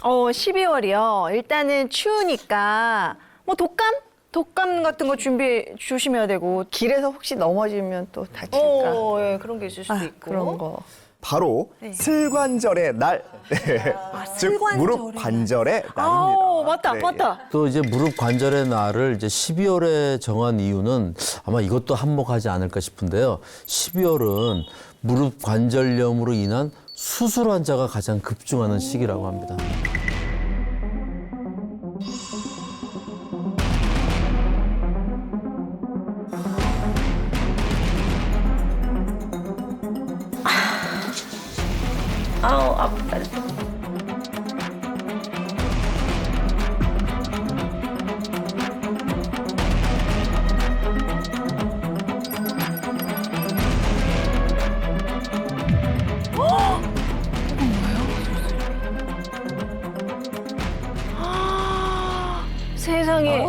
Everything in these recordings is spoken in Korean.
12월이요. 일단은 추우니까 뭐 독감 같은 거 준비해 주시면 되고. 길에서 혹시 넘어지면 또 다칠까? 예, 그런 게 있을 수도 있고. 그런 거. 바로 슬관절의 날, 네. 즉 무릎 관절의 날입니다. 맞다, 네, 맞다. 또 이제 무릎 관절의 날을 이제 12월에 정한 이유는 아마 이것도 한몫하지 않을까 싶은데요. 12월은 무릎 관절염으로 인한 수술 환자가 가장 급증하는 시기라고 합니다. 아우, 아프다. 세상에.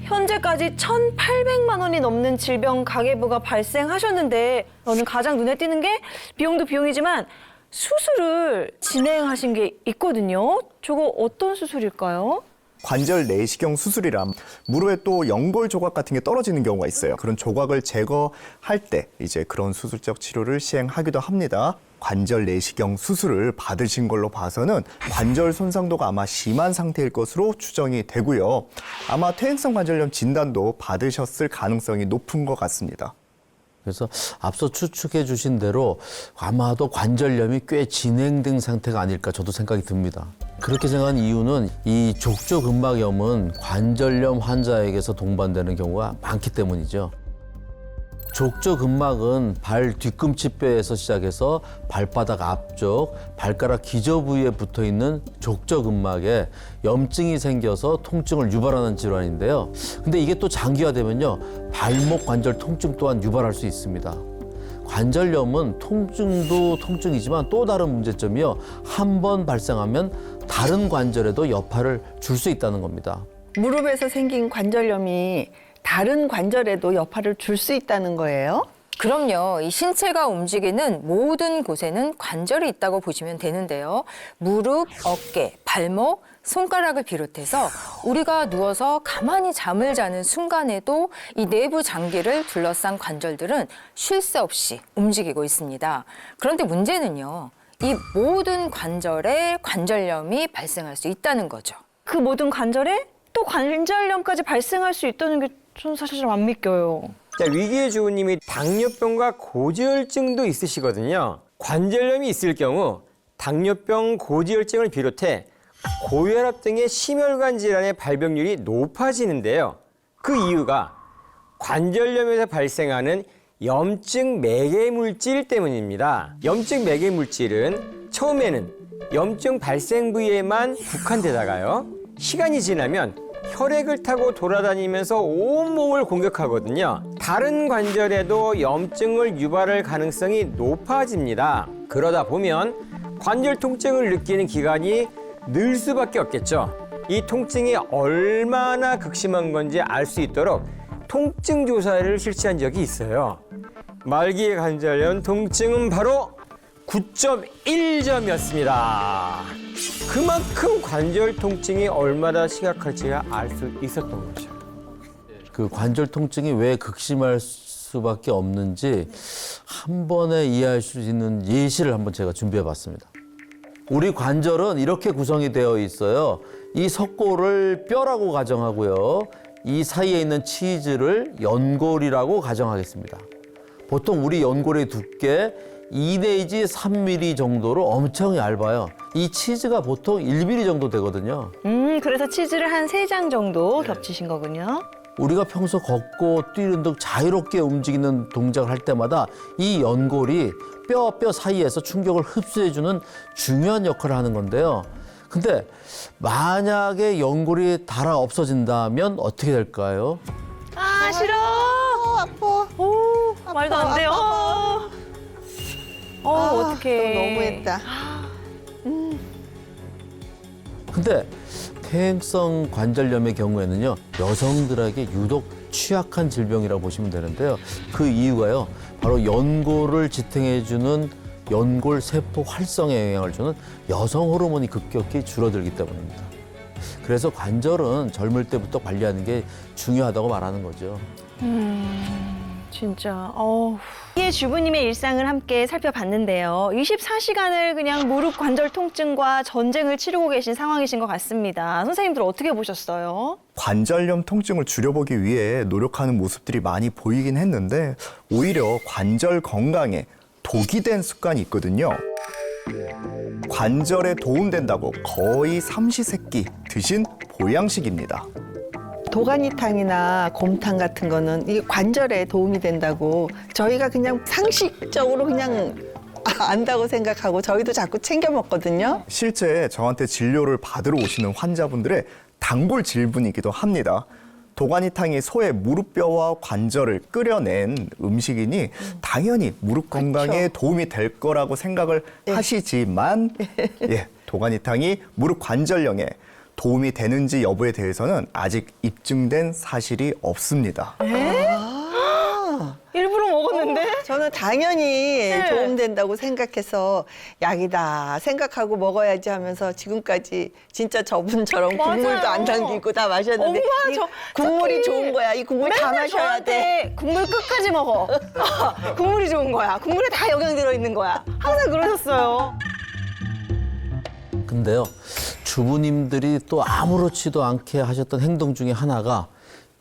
현재까지 1,800만 원이 넘는 질병 가계부가 발생하셨는데 저는 가장 눈에 띄는 게 비용도 비용이지만 수술을 진행하신 게 있거든요. 저거 어떤 수술일까요? 관절 내시경 수술이란 무릎에 또 연골 조각 같은 게 떨어지는 경우가 있어요. 그런 조각을 제거할 때 이제 그런 수술적 치료를 시행하기도 합니다. 관절 내시경 수술을 받으신 걸로 봐서는 관절 손상도가 아마 심한 상태일 것으로 추정이 되고요. 아마 퇴행성 관절염 진단도 받으셨을 가능성이 높은 것 같습니다. 그래서 앞서 추측해 주신 대로 아마도 관절염이 꽤 진행된 상태가 아닐까 저도 생각이 듭니다. 그렇게 생각한 이유는 이 족저근막염은 관절염 환자에게서 동반되는 경우가 많기 때문이죠. 족저근막은 발 뒤꿈치뼈에서 시작해서 발바닥 앞쪽, 발가락 기저 부위에 붙어 있는 족저근막에 염증이 생겨서 통증을 유발하는 질환인데요. 근데 이게 또 장기화되면요, 발목 관절 통증 또한 유발할 수 있습니다. 관절염은 통증도 통증이지만 또 다른 문제점이요, 한 번 발생하면 다른 관절에도 여파를 줄 수 있다는 겁니다. 무릎에서 생긴 관절염이 다른 관절에도 여파를 줄 수 있다는 거예요? 그럼요. 이 신체가 움직이는 모든 곳에는 관절이 있다고 보시면 되는데요. 무릎, 어깨, 발목, 손가락을 비롯해서 우리가 누워서 가만히 잠을 자는 순간에도 이 내부 장기를 둘러싼 관절들은 쉴 새 없이 움직이고 있습니다. 그런데 문제는요, 이 모든 관절에 관절염이 발생할 수 있다는 거죠. 그 모든 관절에 또 관절염까지 발생할 수 있다는 게 저는 사실 좀 안 믿겨요. 자, 위기의 주부님이 당뇨병과 고지혈증도 있으시거든요. 관절염이 있을 경우 당뇨병, 고지혈증을 비롯해 고혈압 등의 심혈관 질환의 발병률이 높아지는데요. 그 이유가 관절염에서 발생하는 염증 매개 물질 때문입니다. 염증 매개 물질은 처음에는 염증 발생 부위에만 국한되다가요, 시간이 지나면 혈액을 타고 돌아다니면서 온몸을 공격하거든요. 다른 관절에도 염증을 유발할 가능성이 높아집니다. 그러다 보면 관절 통증을 느끼는 기간이 늘 수밖에 없겠죠. 이 통증이 얼마나 극심한 건지 알 수 있도록 통증 조사를 실시한 적이 있어요. 말기의 관절염 통증은 바로 9.1점이었습니다. 그만큼 관절 통증이 얼마나 심각할지가 알 수 있었던 거죠. 그 관절 통증이 왜 극심할 수밖에 없는지 한 번에 이해할 수 있는 예시를 한번 제가 준비해 봤습니다. 우리 관절은 이렇게 구성이 되어 있어요. 이 석고를 뼈라고 가정하고요, 이 사이에 있는 치즈를 연골이라고 가정하겠습니다. 보통 우리 연골의 두께 2 내지 3mm 정도로 엄청 얇아요. 이 치즈가 보통 1mm 정도 되거든요. 그래서 치즈를 한 3장 정도 겹치신 거군요. 우리가 평소 걷고 뛰는 등 자유롭게 움직이는 동작을 할 때마다 이 연골이 뼈 사이에서 충격을 흡수해주는 중요한 역할을 하는 건데요. 근데 만약에 연골이 닳아 없어진다면 어떻게 될까요? 아, 싫어. 아파. 오, 말도 안 돼요. 어떡해. 또 너무했다. 근데 퇴행성 관절염의 경우에는요, 여성들에게 유독 취약한 질병이라고 보시면 되는데요. 그 이유가요, 바로 연골을 지탱해주는 연골 세포 활성에 영향을 주는 여성 호르몬이 급격히 줄어들기 때문입니다. 그래서 관절은 젊을 때부터 관리하는 게 중요하다고 말하는 거죠. 진짜. 이 주부님의 일상을 함께 살펴봤는데요. 24시간을 그냥 무릎 관절 통증과 전쟁을 치르고 계신 상황이신 것 같습니다. 선생님들 어떻게 보셨어요? 관절염 통증을 줄여보기 위해 노력하는 모습들이 많이 보이긴 했는데 오히려 관절 건강에 독이 된 습관이 있거든요. 관절에 도움된다고 거의 삼시세끼 드신 보양식입니다. 도가니탕이나 곰탕 같은 거는 이게 관절에 도움이 된다고 저희가 그냥 상식적으로 그냥 안다고 생각하고 저희도 자꾸 챙겨 먹거든요. 실제 저한테 진료를 받으러 오시는 환자분들의 단골 질문이기도 합니다. 도가니탕이 소의 무릎뼈와 관절을 끓여낸 음식이니 당연히 무릎 건강에 도움이 될 거라고 생각을 하시지만 도가니탕이 무릎 관절염에 도움이 되는지 여부에 대해서는 아직 입증된 사실이 없습니다. 일부러 먹었는데? 저는 당연히 도움된다고 생각해서 약이다 생각하고 먹어야지 하면서 지금까지 진짜 저분처럼 국물도 안 남기고 다 마셨는데 엄마, 이 국물이 선생님, 좋은 거야. 이 국물 다 맨날 마셔야 돼. 저한테 국물 끝까지 먹어. 국물이 좋은 거야. 국물에 다 영양 들어있는 거야. 항상 그러셨어요. 근데요, 주부님들이 또 아무렇지도 않게 하셨던 행동 중에 하나가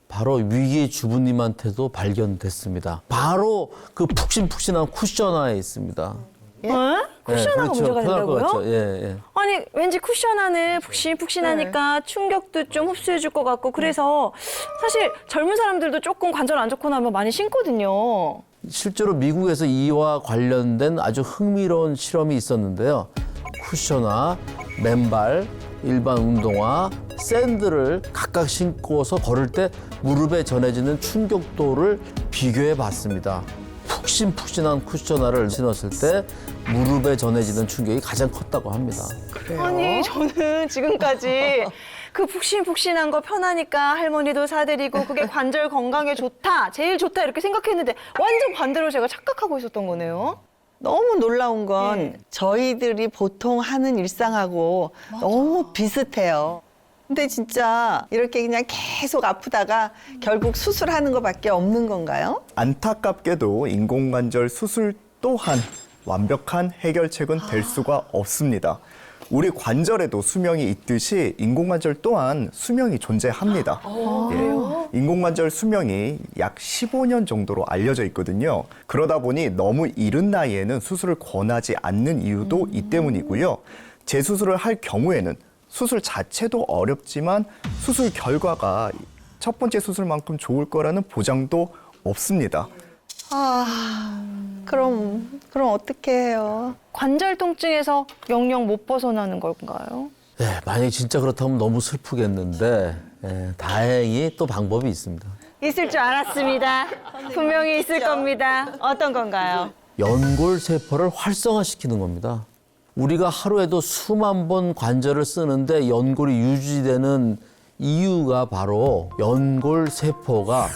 바로 위기의 주부님한테도 발견됐습니다. 바로 그 푹신푹신한 쿠셔너에 있습니다. 쿠셔너가 문제가 편할 것 된다고요? 같죠? 예. 아니 왠지 쿠셔너는 푹신푹신하니까 충격도 좀 흡수해줄 것 같고 그래서 사실 젊은 사람들도 조금 관절 안 좋고 나면 많이 신거든요. 실제로 미국에서 이와 관련된 아주 흥미로운 실험이 있었는데요. 쿠셔나, 맨발, 일반 운동화, 샌들을 각각 신고서 걸을 때 무릎에 전해지는 충격도를 비교해 봤습니다. 푹신푹신한 쿠셔나를 신었을 때 무릎에 전해지는 충격이 가장 컸다고 합니다. 아니 저는 지금까지 그 푹신푹신한 거 편하니까 할머니도 사드리고 그게 관절 건강에 좋다, 제일 좋다 이렇게 생각했는데 완전 반대로 제가 착각하고 있었던 거네요. 너무 놀라운 건 저희들이 보통 하는 일상하고 너무 비슷해요. 근데 진짜 이렇게 그냥 계속 아프다가 결국 수술하는 것밖에 없는 건가요? 안타깝게도 인공관절 수술 또한 완벽한 해결책은 될 수가 없습니다. 우리 관절에도 수명이 있듯이 인공관절 또한 수명이 존재합니다. 인공관절 수명이 약 15년 정도로 알려져 있거든요. 그러다 보니 너무 이른 나이에는 수술을 권하지 않는 이유도 이 때문이고요. 재수술을 할 경우에는 수술 자체도 어렵지만 수술 결과가 첫 번째 수술만큼 좋을 거라는 보장도 없습니다. 그럼 어떻게 해요? 관절 통증에서 영영 못 벗어나는 걸까요? 네, 만약에 진짜 그렇다면 너무 슬프겠는데 다행히 또 방법이 있습니다. 있을 줄 알았습니다. 분명히 있을 겁니다. 어떤 건가요? 연골 세포를 활성화시키는 겁니다. 우리가 하루에도 수만 번 관절을 쓰는데 연골이 유지되는 이유가 바로 연골 세포가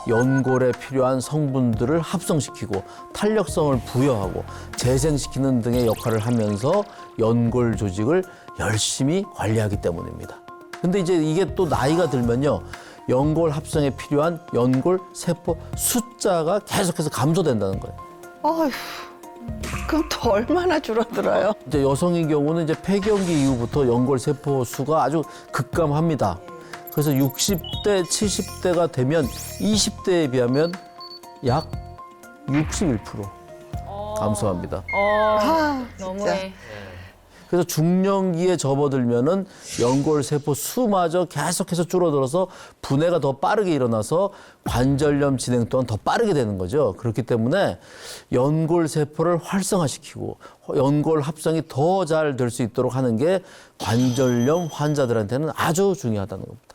연골에 필요한 성분들을 합성시키고 탄력성을 부여하고 재생시키는 등의 역할을 하면서 연골 조직을 열심히 관리하기 때문입니다. 근데 이제 이게 또 나이가 들면요. 연골 합성에 필요한 연골 세포 숫자가 계속해서 감소된다는 거예요. 어휴, 그럼 또 얼마나 줄어들어요? 이제 여성의 경우는 이제 폐경기 이후부터 연골 세포 수가 아주 급감합니다. 그래서 60대, 70대가 되면 20대에 비하면 약 61% 감소합니다. 너무해. 그래서 중년기에 접어들면은 연골 세포 수마저 계속해서 줄어들어서 분해가 더 빠르게 일어나서 관절염 진행 또한 더 빠르게 되는 거죠. 그렇기 때문에 연골 세포를 활성화시키고 연골 합성이 더 잘 될 수 있도록 하는 게 관절염 환자들한테는 아주 중요하다는 겁니다.